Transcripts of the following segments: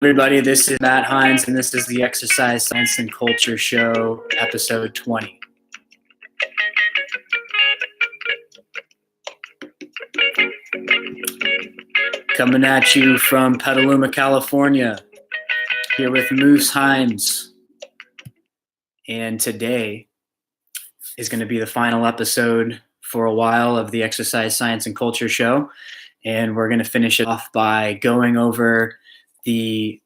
Everybody, this is Matt Hines, and this is the Exercise Science and Culture Show, episode 20. Coming at you from Petaluma, California, here with Moose Hines. And today is going to be the final episode for a while of the Exercise Science and Culture Show. And we're going to finish it off by going over the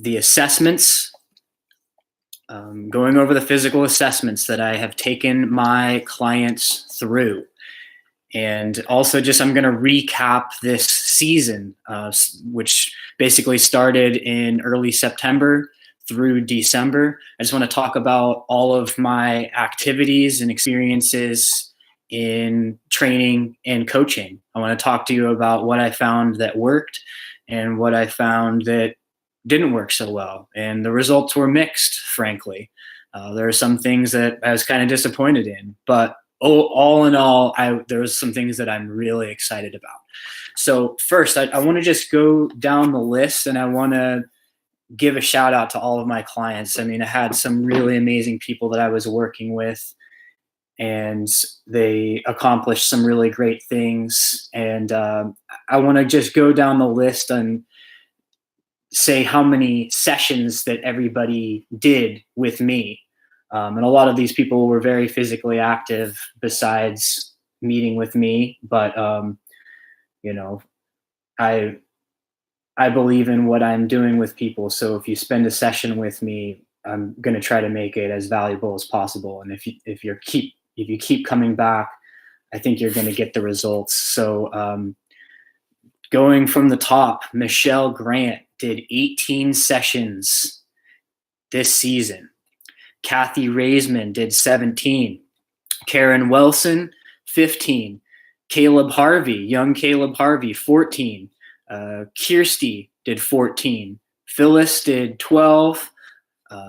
assessments, going over the physical assessments that I have taken my clients through. And also I'm going to recap this season, which basically started in early September through December. I just want to talk about all of my activities and experiences in training and coaching. I want to talk to you about what I found that worked and what I found that didn't work so well. And the results were mixed, frankly. There are some things that I was kind of disappointed in, but all in all, there was some things that I'm really excited about. So first, I want to just go down the list, and I want to give a shout out to all of my clients. I mean, I had some really amazing people that I was working with, and they accomplished some really great things. And I want to just go down the list and say how many sessions that everybody did with me. And a lot of these people were very physically active besides meeting with me. But, I believe in what I'm doing with people. So if you spend a session with me, I'm going to try to make it as valuable as possible. And if you keep coming back, I think you're going to get the results. So going from the top, Michelle Grant did 18 sessions this season. Kathy Raisman did 17. Karen Wilson, 15. Caleb Harvey, young Caleb Harvey, 14. Kirsty did 14. Phyllis did 12.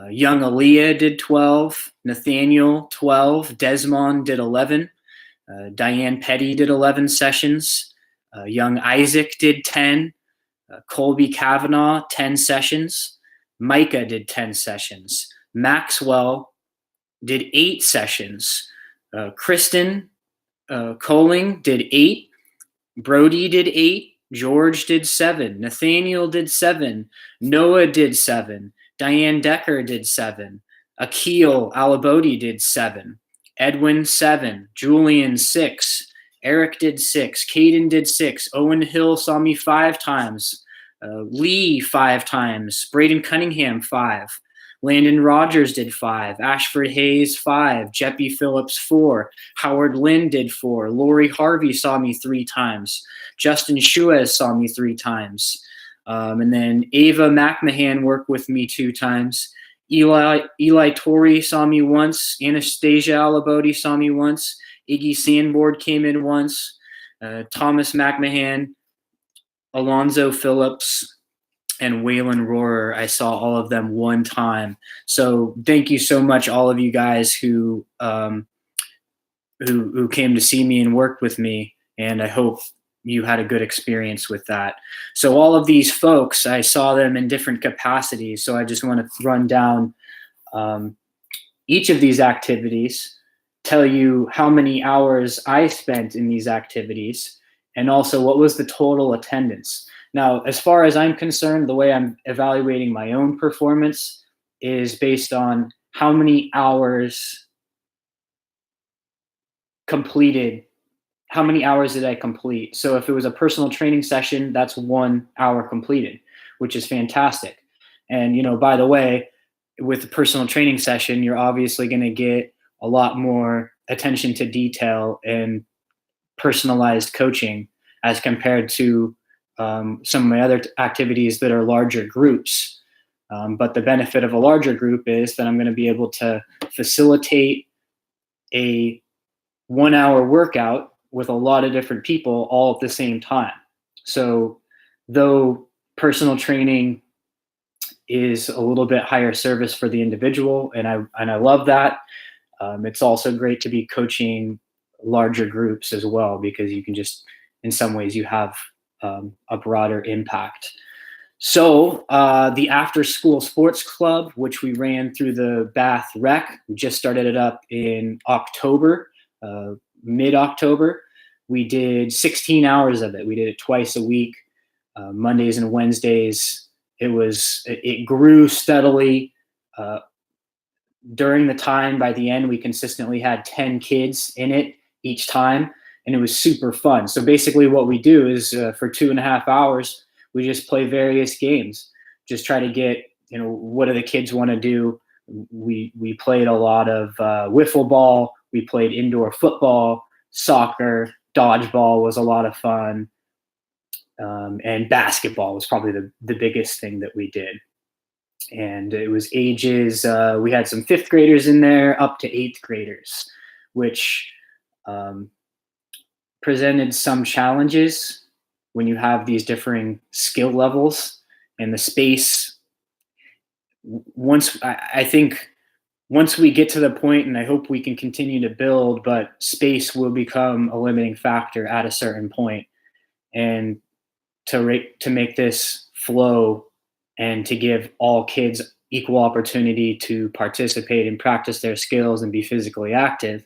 Young Aaliyah did 12. Nathaniel, 12. Desmond did 11. Diane Petty did 11 sessions. Young Isaac did 10. Colby Kavanaugh, 10 sessions. Micah did 10 sessions. Maxwell did 8 sessions. Kristen Coling did 8. Brody did 8. George did 7. Nathaniel did 7. Noah did 7. Diane Decker did 7. Akil Alabodi did 7. Edwin 7. Julian 6. Eric did 6. Caden did 6. Owen Hill saw me 5 times. Lee 5 times. Braden Cunningham 5. Landon Rogers did 5. Ashford Hayes 5. Jeppy Phillips 4. Howard Lynn did 4. Lori Harvey saw me 3 times. Justin Shuez saw me 3 times. And then Ava McMahon worked with me 2 times. Eli Torrey saw me once. Anastasia Alabodi saw me once. Iggy Sandboard came in once. Thomas McMahon, Alonzo Phillips, and Waylon Rohrer, I saw all of them 1 time. So thank you so much, all of you guys who came to see me and worked with me, and I hope you had a good experience with that. So all of these folks, I saw them in different capacities. So I just want to run down each of these activities, tell you how many hours I spent in these activities, and also what was the total attendance. Now, as far as I'm concerned, the way I'm evaluating my own performance is based on how many hours completed. How many hours did I complete? So if it was a personal training session, that's 1 hour completed, which is fantastic. And, by the way, with the personal training session, you're obviously going to get a lot more attention to detail and personalized coaching as compared to some of my other activities that are larger groups. But the benefit of a larger group is that I'm going to be able to facilitate a 1 hour workout with a lot of different people all at the same time. So though personal training is a little bit higher service for the individual, and I love that, it's also great to be coaching larger groups as well, because you can just, in some ways, you have a broader impact. So the after school sports club, which we ran through the Bath Rec, we just started it up in October, mid-October. We did 16 hours of it. We did it twice a week, Mondays and Wednesdays. It grew steadily. During the time, by the end, we consistently had 10 kids in it each time, and it was super fun. So basically what we do is for 2.5 hours, we just play various games, just try to get, what do the kids want to do. We played a lot of wiffle ball. We played indoor football, soccer, dodgeball was a lot of fun, and basketball was probably the biggest thing that we did. And it was ages, we had some fifth graders in there up to eighth graders, which presented some challenges when you have these differing skill levels and the space. I think once we get to the point, and I hope we can continue to build, but space will become a limiting factor at a certain point. And to make this flow and to give all kids equal opportunity to participate and practice their skills and be physically active,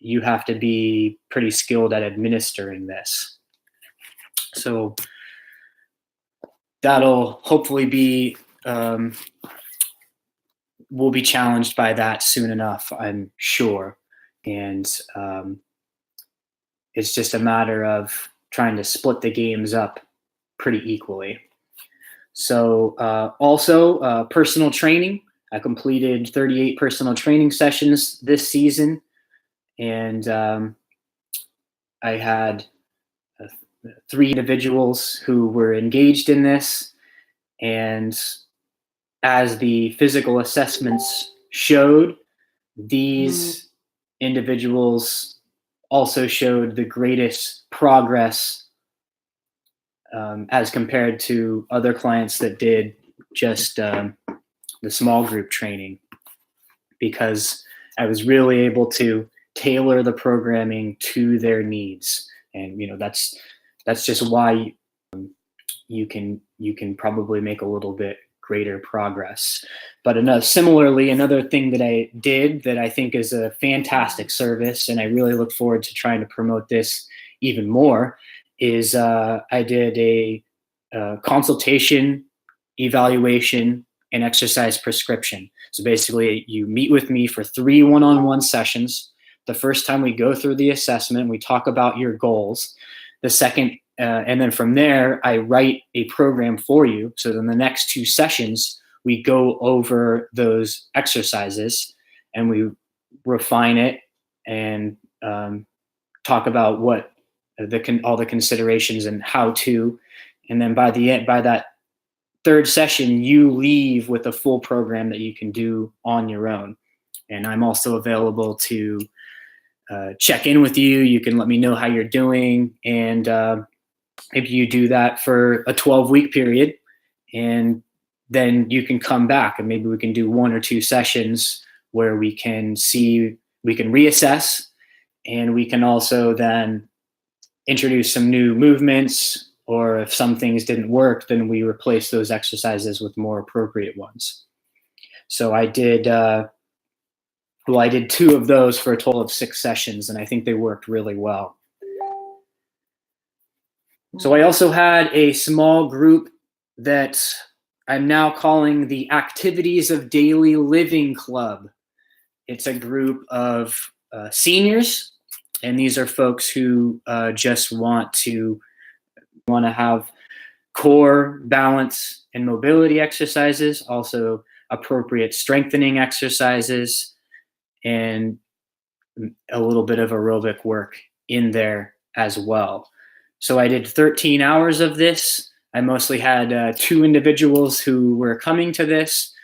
you have to be pretty skilled at administering this. So that'll hopefully be, we'll be challenged by that soon enough, I'm sure. And it's just a matter of trying to split the games up pretty equally. So also personal training. I completed 38 personal training sessions this season, and I had 3 individuals who were engaged in this. And as the physical assessments showed, these individuals also showed the greatest progress as compared to other clients that did just the small group training, because I was really able to tailor the programming to their needs. And that's just why you can probably make a little bit greater progress. But similarly, another thing that I did that I think is a fantastic service, and I really look forward to trying to promote this even more, is I did a consultation, evaluation, and exercise prescription. So basically, you meet with me for 3 one-on-one sessions. The first time we go through the assessment, we talk about your goals. The second, and then from there, I write a program for you. So then the next 2 sessions, we go over those exercises and we refine it and talk about what all the considerations and how to. And then by that 3rd session, you leave with a full program that you can do on your own. And I'm also available to check in with you. You can let me know how you're doing. And if you do that for a 12-week period, and then you can come back and maybe we can do 1 or 2 sessions where we can reassess, and we can also then introduce some new movements, or if some things didn't work, then we replace those exercises with more appropriate ones. So I did 2 of those for a total of 6 sessions, and I think they worked really well. So I also had a small group that I'm now calling the Activities of Daily Living Club. It's a group of seniors, and these are folks who just want to have core, balance, and mobility exercises, also appropriate strengthening exercises, and a little bit of aerobic work in there as well. So I did 13 hours of this. I mostly had 2 individuals who were coming to this,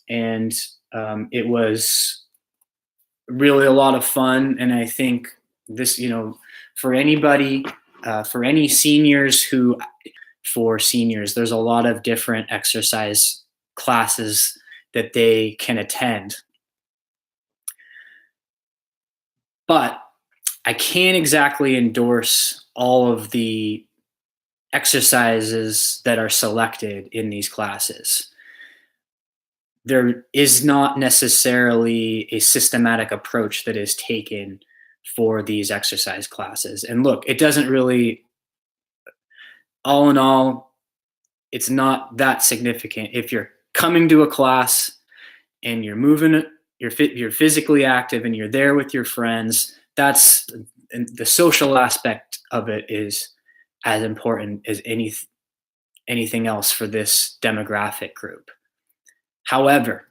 and it was really a lot of fun. And I think this, for anybody, for any seniors for seniors, there's a lot of different exercise classes that they can attend. But I can't exactly endorse all of the exercises that are selected in these classes. There is not necessarily a systematic approach that is taken for these exercise classes. And look, it doesn't really, all in all, it's not that significant. If you're coming to a class and you're moving, you're physically active and you're there with your friends, that's the social aspect of it is as important as anything else for this demographic group. However,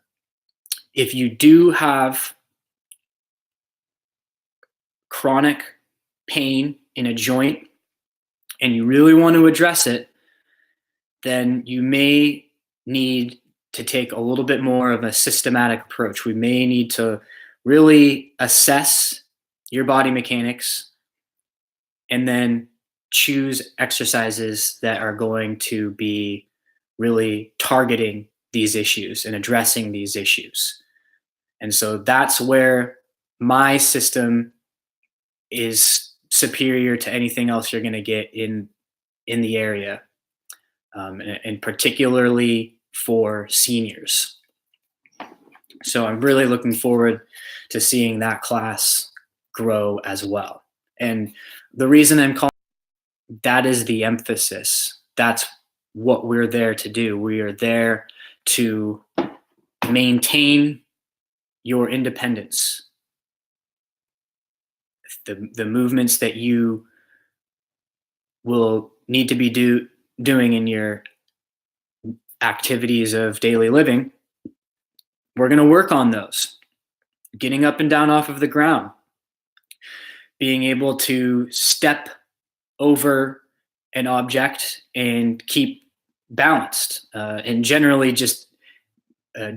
if you do have chronic pain in a joint and you really want to address it, then you may need to take a little bit more of a systematic approach. We may need to really assess your body mechanics and then choose exercises that are going to be really targeting these issues and addressing these issues. And so that's where my system is superior to anything else you're going to get in the area, and particularly for seniors. So I'm really looking forward to seeing that class grow as well. And the reason I'm calling that is the emphasis. That's what we're there to do. We are there to maintain your independence. The movements that you will need to be doing in your activities of daily living, we're going to work on those. Getting up and down off of the ground, being able to step over an object and keep balanced, and generally just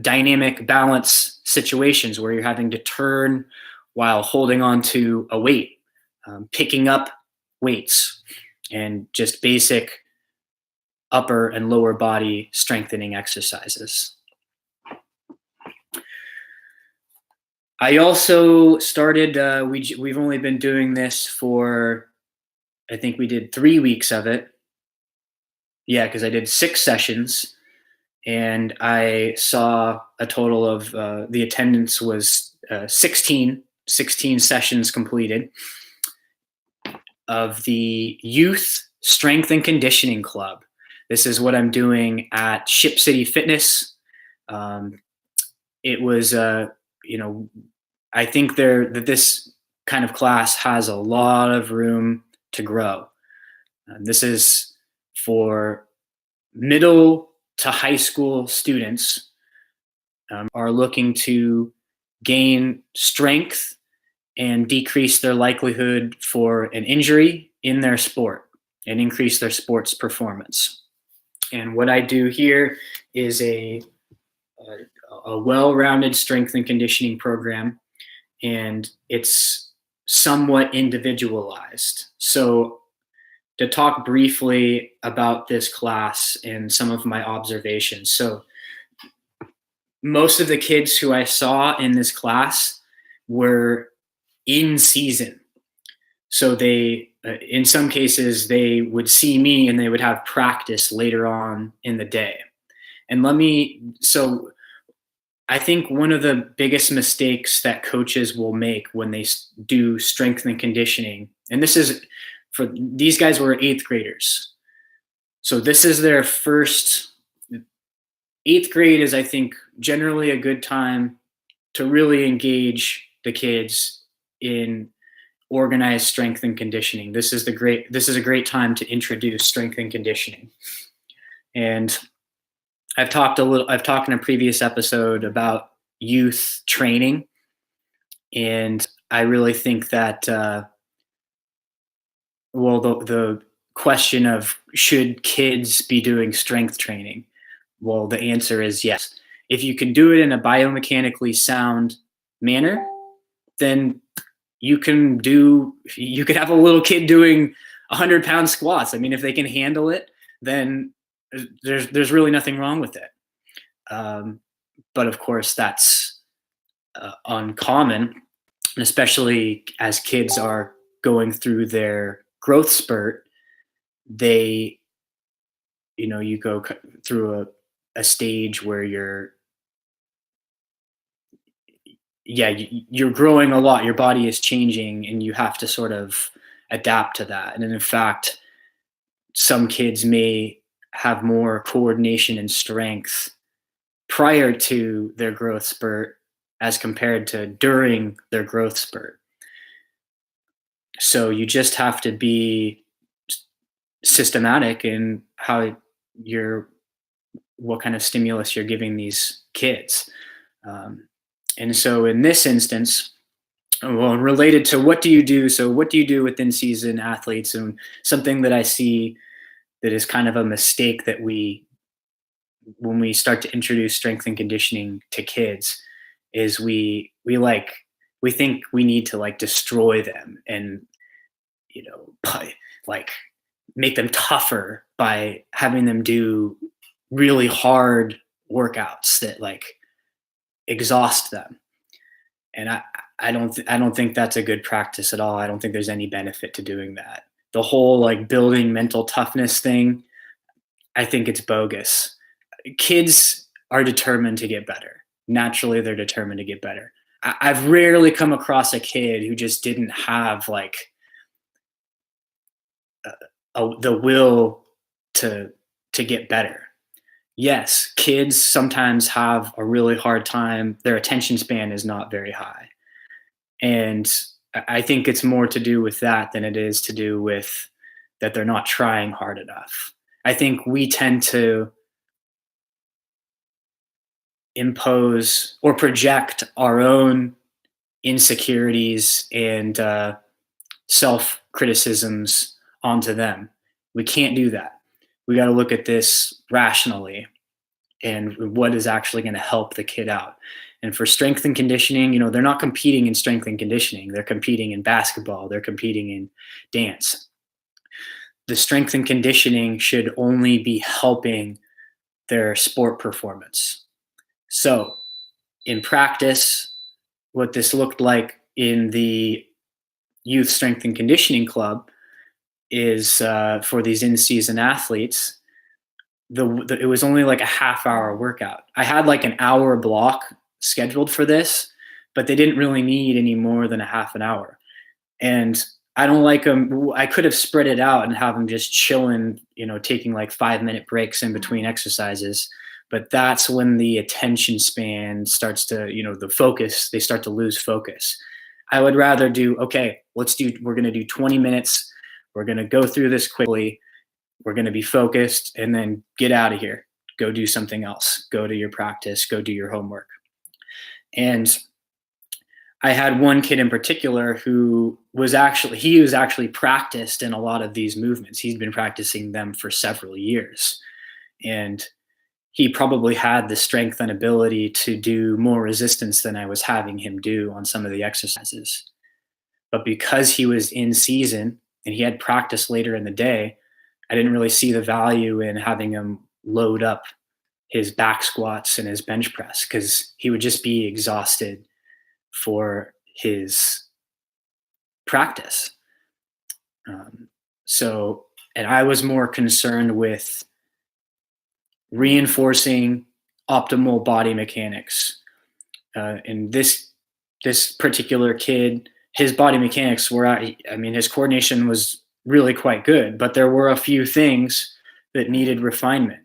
dynamic balance situations where you're having to turn while holding on to a weight, picking up weights, and just basic upper and lower body strengthening exercises. I also started, we've only been doing this for, I think we did 3 weeks of it. Yeah, because I did 6 sessions and I saw a total of, the attendance was 16 sessions completed of the Youth Strength and Conditioning Club. This is what I'm doing at Ship City Fitness. It was, I think that this kind of class has a lot of room to grow. This is for middle to high school students are looking to gain strength and decrease their likelihood for an injury in their sport and increase their sports performance. And what I do here is a well-rounded strength and conditioning program, and it's somewhat individualized. So to talk briefly about this class and some of my observations. So most of the kids who I saw in this class were in season. So they, in some cases, they would see me and they would have practice later on in the day. And so I think one of the biggest mistakes that coaches will make when they do strength and conditioning, and this is for these guys were 8th graders. So this is their first, 8th grade is, I think, generally a good time to really engage the kids in organized strength and conditioning. This is a great time to introduce strength and conditioning. And I've talked in a previous episode about youth training, and I really think that the question of should kids be doing strength training? Well, the answer is yes. If you can do it in a biomechanically sound manner, then you can have a little kid doing 100-pound squats. I mean, if they can handle it, then there's really nothing wrong with it. But of course, that's uncommon, especially as kids are going through their growth spurt. They you go through a stage where you're growing a lot, your body is changing, and you have to sort of adapt to that. And in fact, some kids may have more coordination and strength prior to their growth spurt as compared to during their growth spurt. So you just have to be systematic in how you're what kind of stimulus you're giving these kids. And so in this instance, well, related to what do you do? So what do you do with in-season athletes? And something that I see that is kind of a mistake that when we start to introduce strength and conditioning to kids, is we think we need to like destroy them and by, like make them tougher by having them do really hard workouts that like exhaust them. And I don't think that's a good practice at all. I don't think there's any benefit to doing that. The whole like building mental toughness thing, I think it's bogus. Kids are determined to get better. Naturally, they're determined to get better. I've rarely come across a kid who just didn't have like the will to get better. Yes, kids sometimes have a really hard time. Their attention span is not very high. And I think it's more to do with that than it is to do with that they're not trying hard enough. I think we tend to impose or project our own insecurities and self criticisms onto them. We can't do that. We got to look at this rationally and what is actually going to help the kid out. And for strength and conditioning, they're not competing in strength and conditioning. They're competing in basketball. They're competing in dance. The strength and conditioning should only be helping their sport performance. So in practice, what this looked like in the youth strength and conditioning club is for these in-season athletes, it was only like a half-hour workout. I had like an hour block scheduled for this, but they didn't really need any more than a half an hour. And I don't like them. I could have spread it out and have them just chilling, taking like 5-minute breaks in between exercises. But that's when the attention span starts to, the focus, they start to lose focus. I would rather we're going to do 20 minutes. We're going to go through this quickly. We're going to be focused and then get out of here. Go do something else. Go to your practice. Go do your homework. And I had one kid in particular who was actually practiced in a lot of these movements. He'd been practicing them for several years. And he probably had the strength and ability to do more resistance than I was having him do on some of the exercises. But because he was in season and he had practice later in the day, I didn't really see the value in having him load up his back squats and his bench press because he would just be exhausted for his practice. And I was more concerned with reinforcing optimal body mechanics. And this particular kid, his body mechanics his coordination was really quite good, but there were a few things that needed refinement.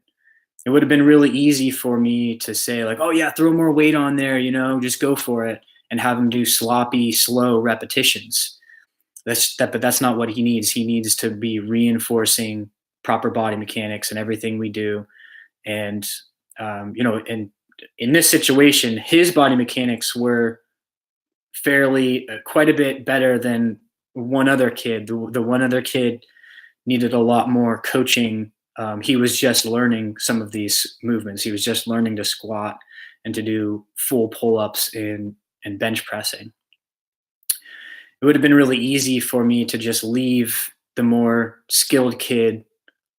It would have been really easy for me to say like, oh yeah, throw more weight on there, just go for it, and have him do sloppy, slow repetitions. But that's not what he needs. He needs to be reinforcing proper body mechanics and everything we do. And and in this situation, his body mechanics were fairly quite a bit better than one other kid. The one other kid needed a lot more coaching. He was just learning some of these movements. He was just learning to squat and to do full pull-ups and bench pressing. It would have been really easy for me to just leave the more skilled kid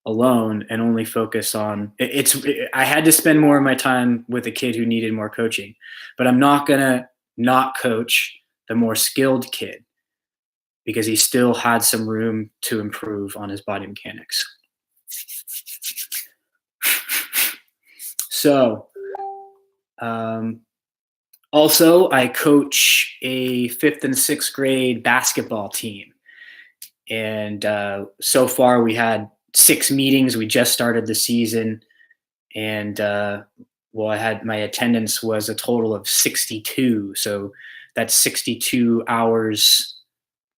alone and only focus on I had to spend more of my time with a kid who needed more coaching, but I'm not gonna not coach the more skilled kid because he still had some room to improve on his body mechanics. So, also, I coach a 5th and 6th grade basketball team. And so far, we had 6 meetings. We just started the season. And I had my attendance was a total of 62. So that's 62 hours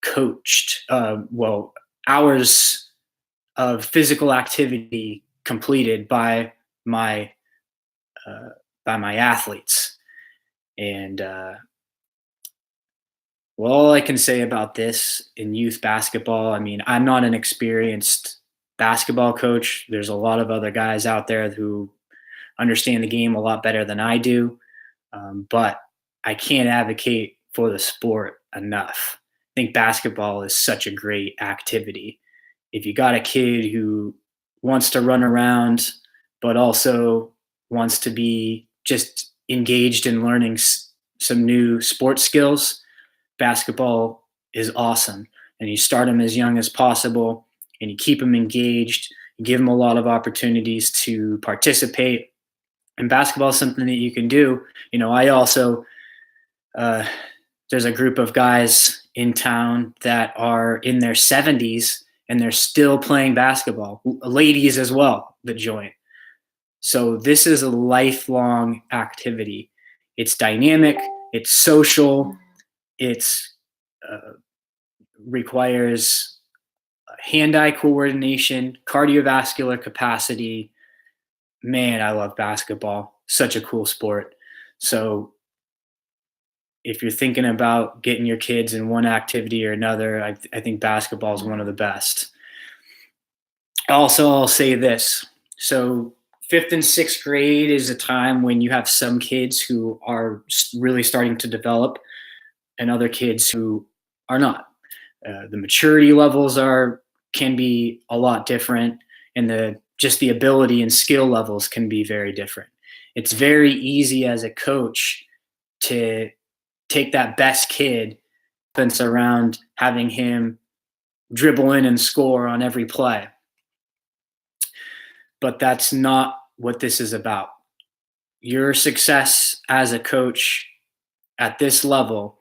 coached. Hours of physical activity completed my by my athletes. And all I can say about this in youth basketball, I mean, I'm not an experienced basketball coach. There's a lot of other guys out there who understand the game a lot better than I do. But I can't advocate for the sport enough. I think basketball is such a great activity. If you got a kid who wants to run around, but also wants to be just engaged in learning some new sports skills, basketball is awesome. And you start them as young as possible and you keep them engaged, you give them a lot of opportunities to participate. And basketball is something that you can do. I also, there's a group of guys in town that are in their 70s and they're still playing basketball, ladies as well that join. So this is a lifelong activity. It's dynamic, it's social, it's requires hand-eye coordination, cardiovascular capacity. Man, I love basketball. Such a cool sport. So if you're thinking about getting your kids in one activity or another, I think basketball is one of the best. Also, I'll say this. So 5th and 6th grade is a time when you have some kids who are really starting to develop and other kids who are not. The maturity levels can be a lot different, and the ability and skill levels can be very different. It's very easy as a coach to take that best kid that's around having him dribble in and score on every play. But that's not what this is about. Your success as a coach at this level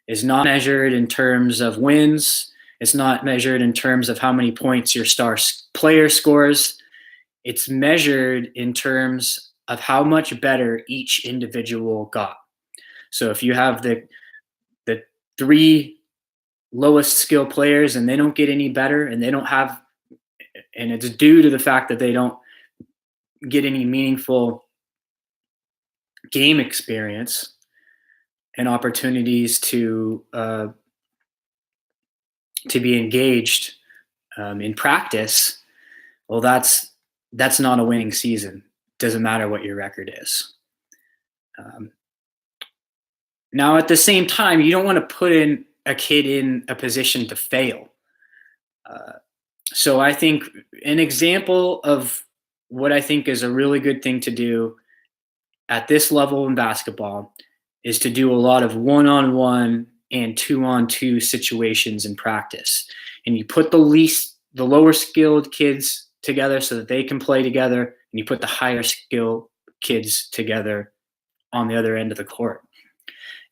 is not measured in terms of wins. It's not measured in terms of how many points your star player scores. It's measured in terms of how much better each individual got. So if you have the 3 lowest skill players and they don't get any better and it's due to the fact that they don't get any meaningful game experience and opportunities to be engaged in practice, well, that's not a winning season. Doesn't matter what your record is. Now, at the same time, you don't want to put in a kid in a position to fail. So I think an example of what I think is a really good thing to do at this level in basketball is to do a lot of 1-on-1 and 2-on-2 situations in practice. And you put the lower skilled kids together so that they can play together, and you put the higher skilled kids together on the other end of the court.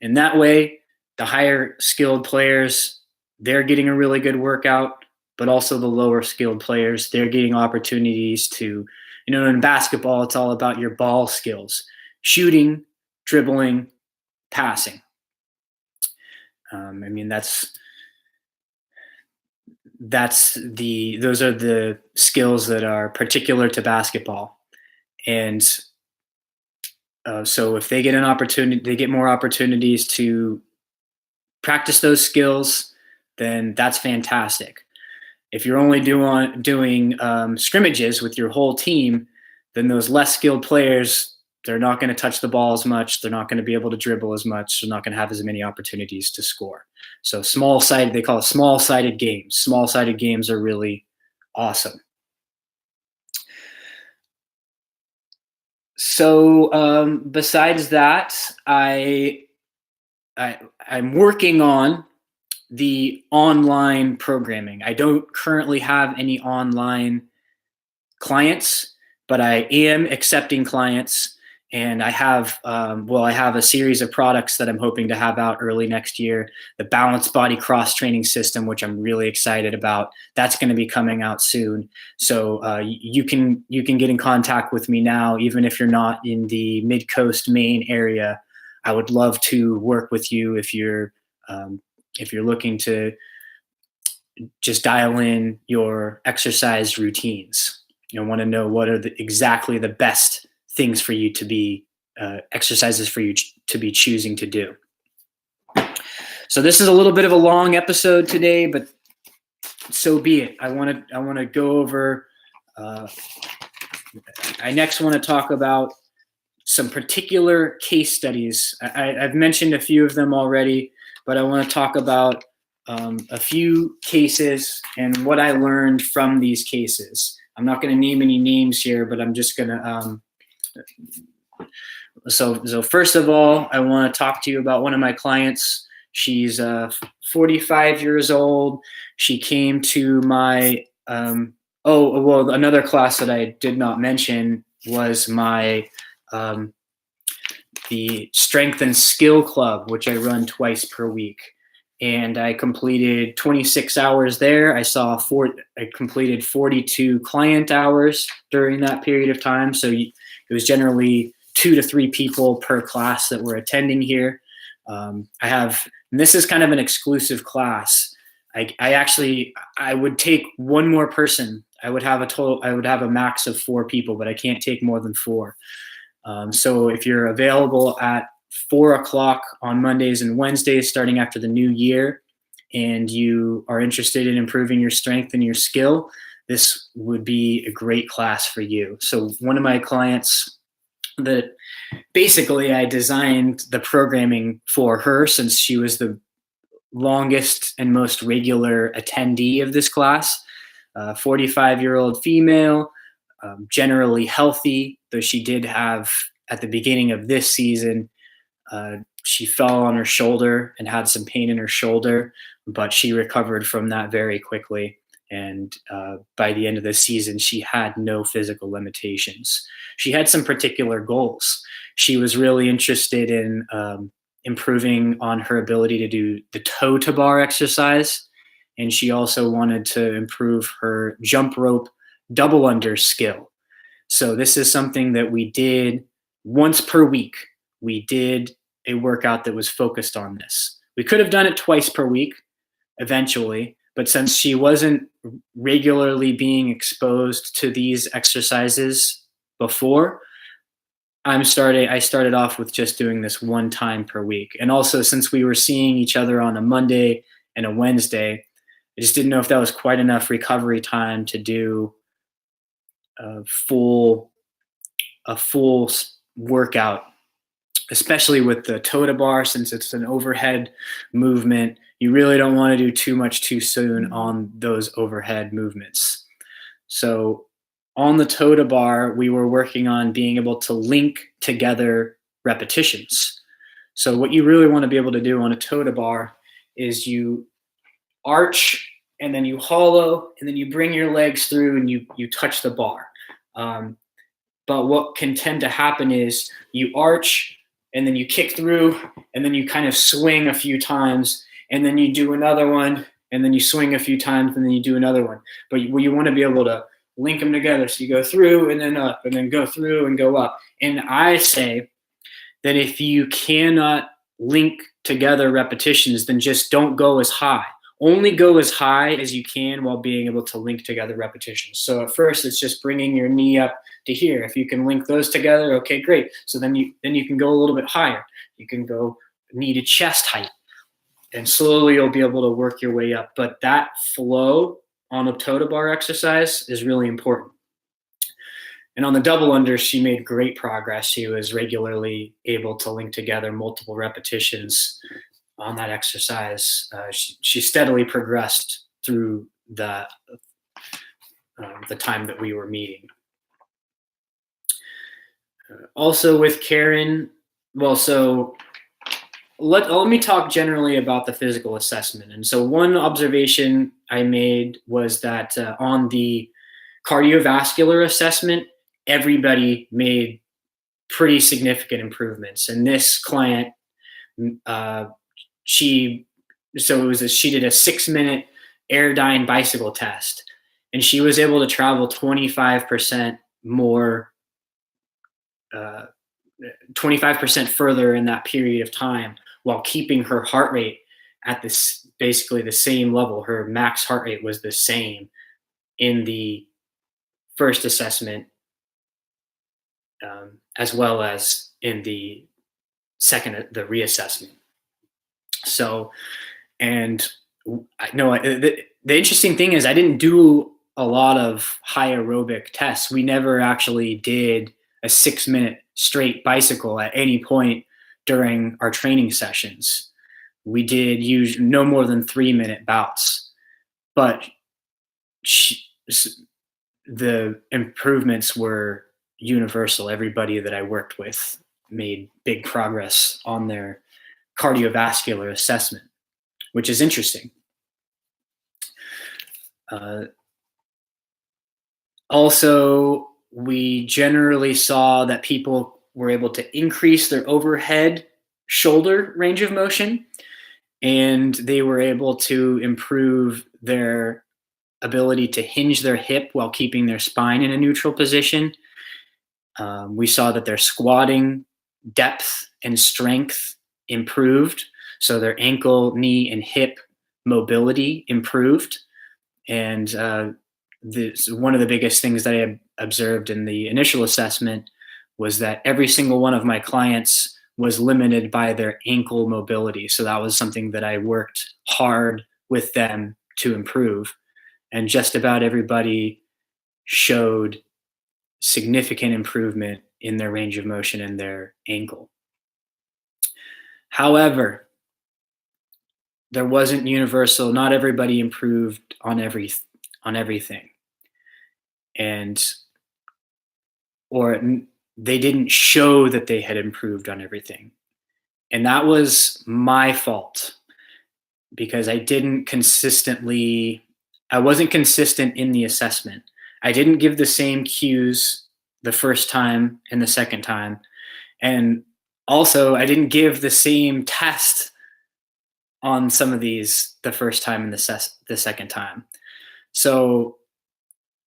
And that way, the higher skilled players, they're getting a really good workout, but also the lower skilled players, they're getting opportunities to, in basketball, it's all about your ball skills, shooting, dribbling, passing. Those are the skills that are particular to basketball. And so if they get an opportunity, they get more opportunities to practice those skills, then that's fantastic. If you're only doing scrimmages with your whole team, then those less skilled players, they're not going to touch the ball as much. They're not going to be able to dribble as much. They're not going to have as many opportunities to score. So they call it small-sided games. Small-sided games are really awesome. So besides that, I'm working on the online programming. I don't currently have any online clients, but I am accepting clients. And I have, I have a series of products that I'm hoping to have out early next year. The Balanced Body Cross Training System, which I'm really excited about, that's going to be coming out soon. So you can get in contact with me now, even if you're not in the Mid-Coast, Maine area. I would love to work with you if you're looking to just dial in your exercise routines. You want to know what are exactly the best things for you to be exercises for you to be choosing to do. So this is a little bit of a long episode today, but so be it. I want to go over. I next want to talk about some particular case studies. I've mentioned a few of them already, but I want to talk about a few cases and what I learned from these cases. I'm not going to name any names here, but I'm just going to. So first of all, I want to talk to you about one of my clients. She's 45 years old. She came to my another class that I did not mention was my the Strength and Skill Club, which I run twice per week. And I completed 26 hours there. I completed 42 client hours during that period of time. So it was generally 2 to 3 people per class that were attending here. And this is kind of an exclusive class. I would take one more person. I would have a max of 4 people, but I can't take more than 4. So if you're available at 4 o'clock on Mondays and Wednesdays starting after the new year, and you are interested in improving your strength and your skill, this would be a great class for you. So one of my clients that basically I designed the programming for her, since she was the longest and most regular attendee of this class, 45-year-old female, generally healthy, though she did have, at the beginning of this season, she fell on her shoulder and had some pain in her shoulder, but she recovered from that very quickly. And by the end of the season, she had no physical limitations. She had some particular goals. She was really interested in improving on her ability to do the toe to bar exercise. And she also wanted to improve her jump rope double under skill. So this is something that we did once per week. We did a workout that was focused on this. We could have done it twice per week eventually, but since she wasn't regularly being exposed to these exercises before, I started off with just doing this one time per week. And also, since we were seeing each other on a Monday and a Wednesday, I just didn't know if that was quite enough recovery time to do a full workout, especially with the toe to bar, since it's an overhead movement. You really don't want to do too much too soon on those overhead movements. So on the toe to bar, we were working on being able to link together repetitions. So what you really want to be able to do on a toe to bar is you arch and then you hollow and then you bring your legs through and you touch the bar. But what can tend to happen is you arch and then you kick through and then you kind of swing a few times and then you do another one and then you swing a few times and then you do another one. But you want to be able to link them together. So you go through and then up and then go through and go up. And I say that if you cannot link together repetitions, then just don't go as high. Only go as high as you can while being able to link together repetitions. So at first, it's just bringing your knee up to here. If you can link those together, okay, great. So then you can go a little bit higher. You can go knee to chest height, and slowly you'll be able to work your way up. But that flow on a toe to bar exercise is really important. And on the double under, she made great progress. She was regularly able to link together multiple repetitions on that exercise. She steadily progressed through the time that we were meeting. Also with Karen, let me talk generally about the physical assessment. And so one observation I made was that on the cardiovascular assessment, everybody made pretty significant improvements. And this client, she did a 6-minute Airdyne bicycle test, and she was able to travel 25% more, 25% further in that period of time, while keeping her heart rate at this basically the same level. Her max heart rate was the same in the first assessment, as well as in the reassessment. So, and the interesting thing is I didn't do a lot of high aerobic tests. We never actually did a 6-minute straight bicycle at any point during our training sessions. We did use no more than 3-minute bouts, but the improvements were universal. Everybody that I worked with made big progress on their cardiovascular assessment, which is interesting. Also, we generally saw that people were able to increase their overhead shoulder range of motion, and they were able to improve their ability to hinge their hip while keeping their spine in a neutral position. We saw that their squatting depth and strength improved, so their ankle, knee, and hip mobility improved. And one of the biggest things that I observed in the initial assessment was that every single one of my clients was limited by their ankle mobility. So that was something that I worked hard with them to improve. And just about everybody showed significant improvement in their range of motion and their ankle. However, there wasn't universal. Not everybody improved on everything, or they didn't show that they had improved on everything, and that was my fault because I wasn't consistent in the assessment. I didn't give the same cues the first time and the second time, and also I didn't give the same test on some of these the first time and the second time. So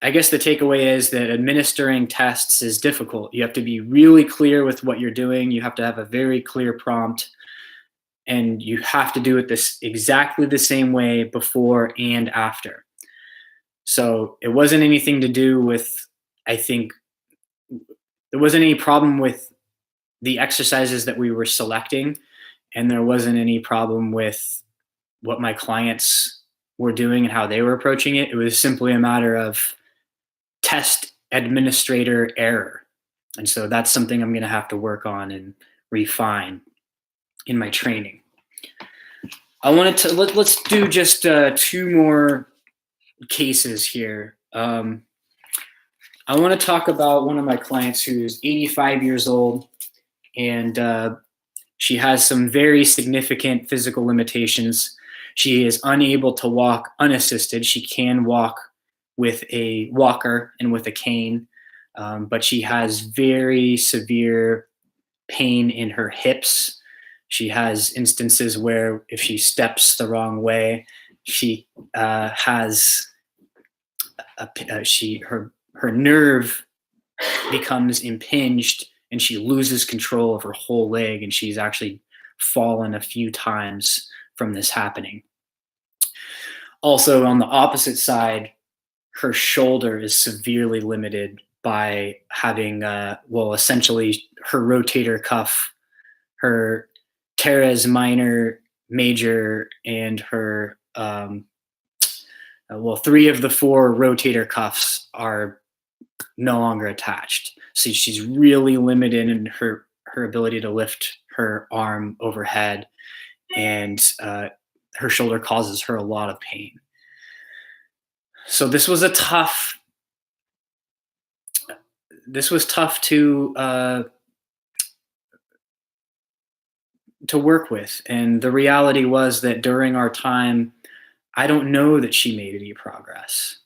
I guess the takeaway is that administering tests is difficult. You have to be really clear with what you're doing. You have to have a very clear prompt, and you have to do it exactly the same way before and after. So it wasn't anything to do with, I think, there wasn't any problem with the exercises that we were selecting, and there wasn't any problem with what my clients were doing and how they were approaching it. It was simply a matter of test administrator error. And so that's something I'm going to have to work on and refine in my training. Let's do just 2 more cases here. I want to talk about one of my clients who's 85 years old, and she has some very significant physical limitations. She is unable to walk unassisted. She can walk with a walker and with a cane, but she has very severe pain in her hips. She has instances where if she steps the wrong way, she has her nerve becomes impinged, and she loses control of her whole leg, and she's actually fallen a few times from this happening. Also, on the opposite side, her shoulder is severely limited by having, essentially her rotator cuff, her teres minor, major, and her, 3 of the 4 rotator cuffs are no longer attached. So she's really limited in her ability to lift her arm overhead, and her shoulder causes her a lot of pain. So this was tough to work with. And the reality was that during our time, I don't know that she made any progress.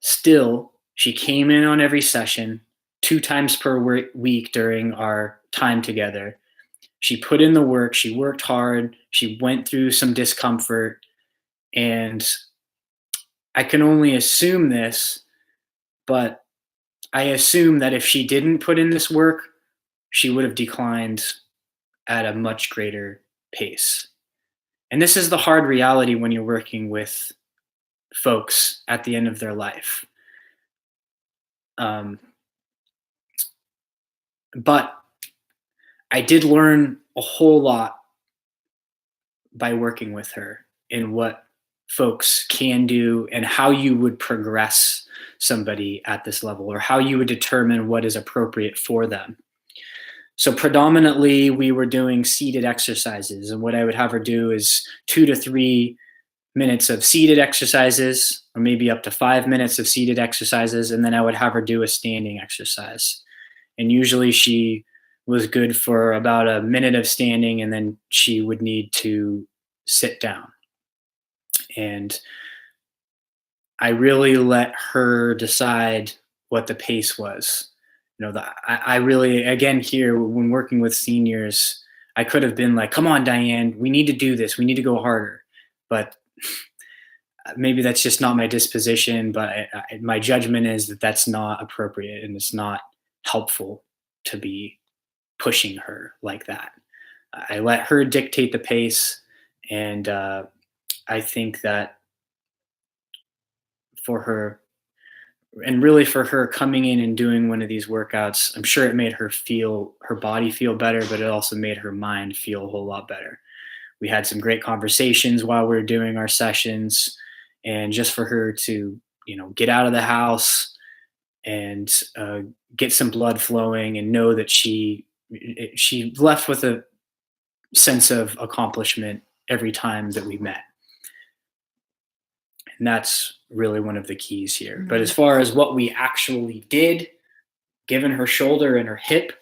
Still, she came in on every session. 2 times per week during our time together. She put in the work, she worked hard, she went through some discomfort, and I can only assume this, but I assume that if she didn't put in this work, she would have declined at a much greater pace. And this is the hard reality when you're working with folks at the end of their life. But I did learn a whole lot by working with her in what folks can do and how you would progress somebody at this level, or how you would determine what is appropriate for them. So predominantly we were doing seated exercises, and what I would have her do is 2 to 3 minutes of seated exercises, or maybe up to 5 minutes of seated exercises, and then I would have her do a standing exercise. And usually she was good for about a minute of standing, and then she would need to sit down. And I really let her decide what the pace was. I really, again, here when working with seniors, I could have been like, come on, Diane, we need to do this. We need to go harder. But maybe that's just not my disposition, but my judgment is that that's not appropriate, and it's not helpful to be pushing her like that. I let her dictate the pace, and I think that for her, and really for her coming in and doing one of these workouts, I'm sure it made her body feel better, but it also made her mind feel a whole lot better. We had some great conversations while we were doing our sessions, and just for her to, get out of the house and get some blood flowing, and know that she left with a sense of accomplishment every time that we met. And that's really one of the keys here. Mm-hmm. But as far as what we actually did, given her shoulder and her hip,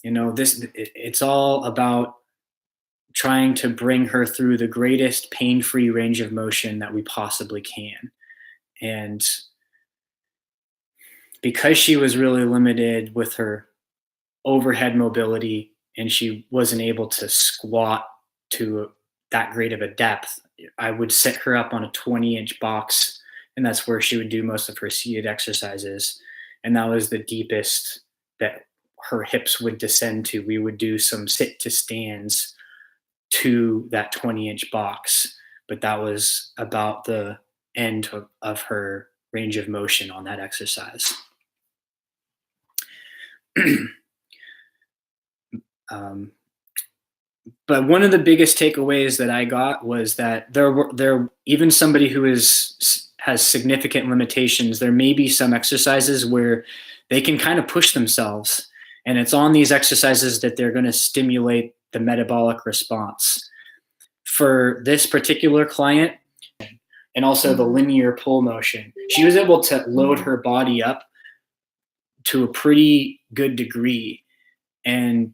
it's all about trying to bring her through the greatest pain-free range of motion that we possibly can. And because she was really limited with her overhead mobility, and she wasn't able to squat to that great of a depth, I would set her up on a 20-inch box, and that's where she would do most of her seated exercises. And that was the deepest that her hips would descend to. We would do some sit to stands to that 20-inch box, but that was about the end of her range of motion on that exercise. But one of the biggest takeaways that I got was that there even somebody who has significant limitations, there may be some exercises where they can kind of push themselves, and it's on these exercises that they're going to stimulate the metabolic response. For this particular client, and also the linear pull motion, she was able to load her body up to a pretty good degree, and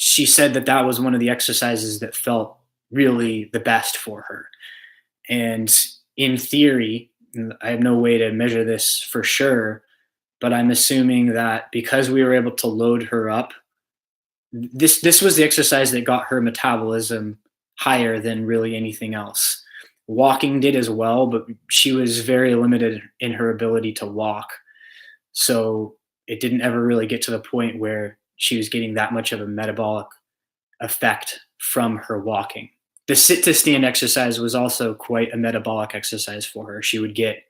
she said that was one of the exercises that felt really the best for her. And in theory, I have no way to measure this for sure, but I'm assuming that because we were able to load her up, this was the exercise that got her metabolism higher than really anything else. Walking did as well, but she was very limited in her ability to walk. So it didn't ever really get to the point where she was getting that much of a metabolic effect from her walking. The sit to stand exercise was also quite a metabolic exercise for her. She would get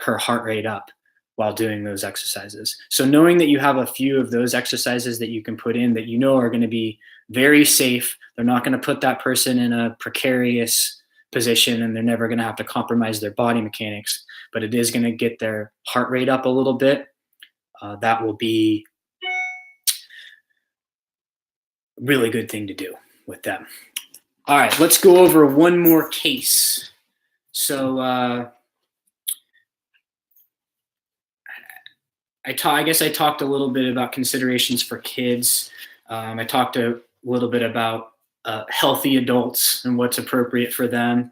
her heart rate up while doing those exercises. So knowing that you have a few of those exercises that you can put in that are going to be very safe, they're not going to put that person in a precarious position, and they're never going to have to compromise their body mechanics, but it is going to get their heart rate up a little bit. That will be a really good thing to do with them. All right, let's go over one more case. So I guess I talked a little bit about considerations for kids. I talked a little bit about healthy adults and what's appropriate for them.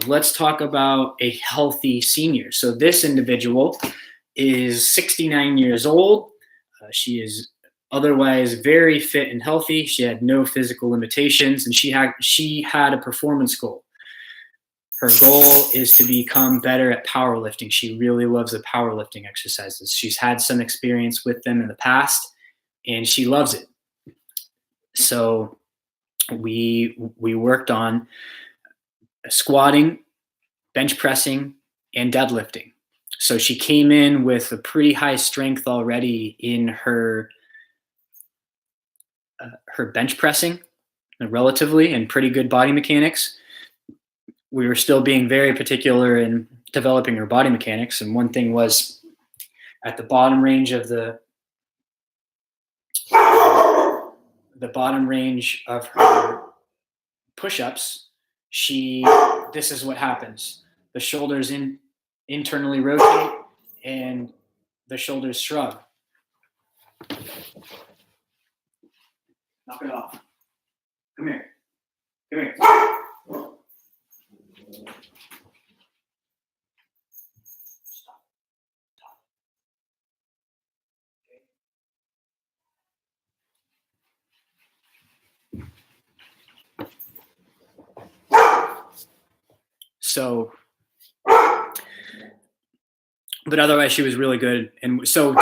Let's talk about a healthy senior. So this individual is 69 years old. She is otherwise very fit and healthy. She had no physical limitations, and she had a performance goal. Her goal is to become better at powerlifting. She really loves the powerlifting exercises. She's had some experience with them in the past, and she loves it. So we worked on squatting, bench pressing, and deadlifting. So she came in with a pretty high strength already in her bench pressing, relatively, and pretty good body mechanics. We were still being very particular in developing her body mechanics, and one thing was at the bottom range of her push-ups, this is what happens. The shoulders internally rotate and the shoulders shrug. Knock it off. Come here. Come here. So, but otherwise she was really good. And so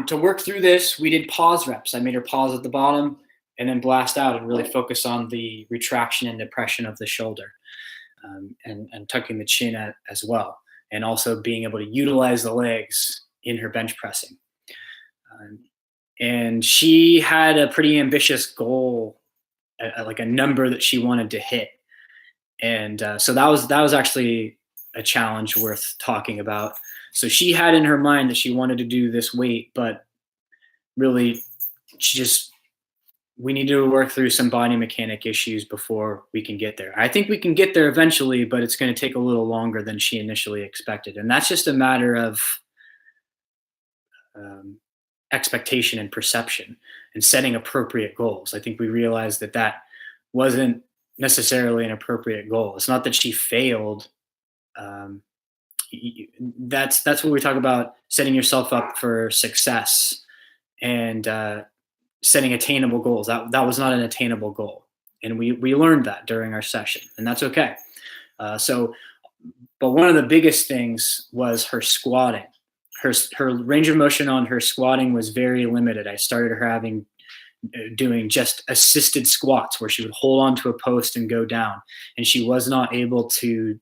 to work through this, we did pause reps. I made her pause at the bottom and then blast out and really focus on the retraction and depression of the shoulder, and tucking the chin as well. And also being able to utilize the legs in her bench pressing. And she had a pretty ambitious goal, like a number that she wanted to hit. And so that was actually a challenge worth talking about. So she had in her mind that she wanted to do this weight, but really we need to work through some body mechanic issues before we can get there. I think we can get there eventually, but it's going to take a little longer than she initially expected. And that's just a matter of expectation and perception and setting appropriate goals. I think we realized that wasn't necessarily an appropriate goal. It's not that she failed. That's what we talk about, setting yourself up for success and setting attainable goals. That was not an attainable goal, and we learned that during our session, and that's okay. But one of the biggest things was her squatting. Her range of motion on her squatting was very limited. I started her doing just assisted squats where she would hold onto a post and go down, and she was not able to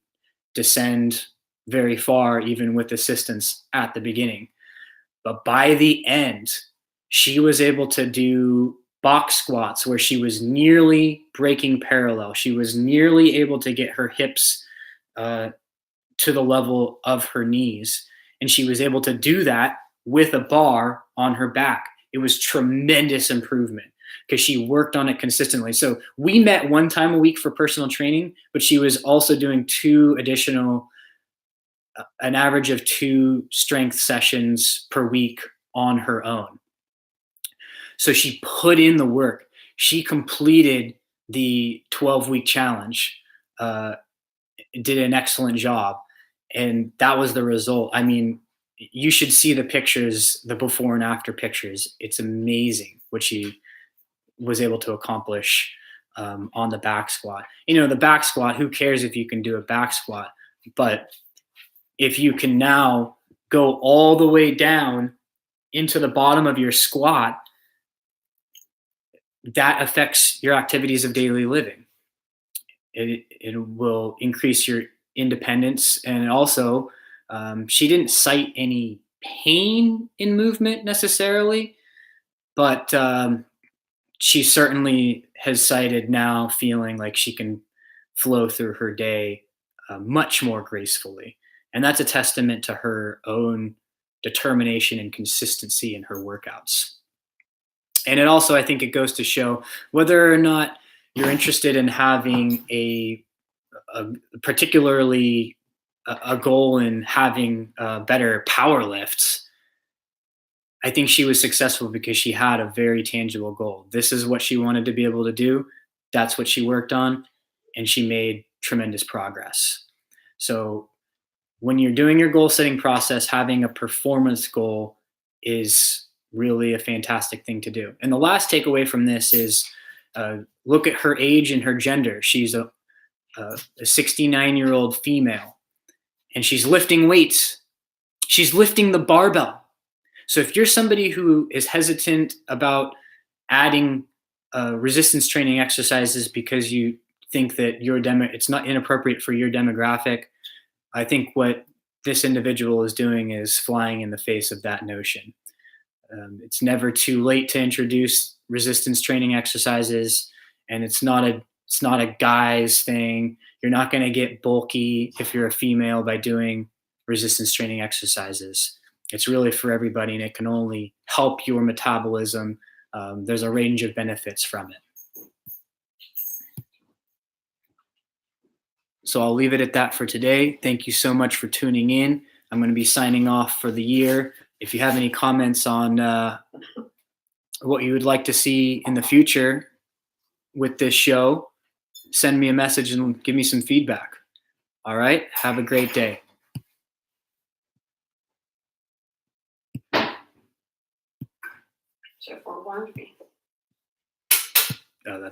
descend very far even with assistance at the beginning. But by the end, she was able to do box squats where she was nearly breaking parallel. She was nearly able to get her hips to the level of her knees, and she was able to do that with a bar on her back. It was tremendous improvement because she worked on it consistently. So we met one time a week for personal training, but she was also doing an average of 2 strength sessions per week on her own. So she put in the work. She completed the 12-week challenge, did an excellent job, and that was the result. I mean, you should see the pictures, the before and after pictures. It's amazing what she was able to accomplish on the back squat. The back squat, who cares if you can do a back squat? But if you can now go all the way down into the bottom of your squat, that affects your activities of daily living. It will increase your independence. And also, she didn't cite any pain in movement necessarily, but she certainly has cited now feeling like she can flow through her day much more gracefully. And that's a testament to her own determination and consistency in her workouts. And it also, I think it goes to show whether or not you're interested in having particularly a goal in having better power lifts. I think she was successful because she had a very tangible goal. This is what she wanted to be able to do. That's what she worked on, and she made tremendous progress. So when you're doing your goal setting process, having a performance goal is really a fantastic thing to do. And the last takeaway from this is look at her age and her gender. She's a 69-year-old female, and she's lifting weights. She's lifting the barbell. So if you're somebody who is hesitant about adding resistance training exercises because you think that it's not inappropriate for your demographic, I think what this individual is doing is flying in the face of that notion. It's never too late to introduce resistance training exercises, and it's not a guy's thing. You're not going to get bulky if you're a female by doing resistance training exercises. It's really for everybody, and it can only help your metabolism. There's a range of benefits from it. So I'll leave it at that for today. Thank you so much for tuning in. I'm going to be signing off for the year. If you have any comments on what you would like to see in the future with this show, send me a message and give me some feedback. All right. Have a great day. Oh, that's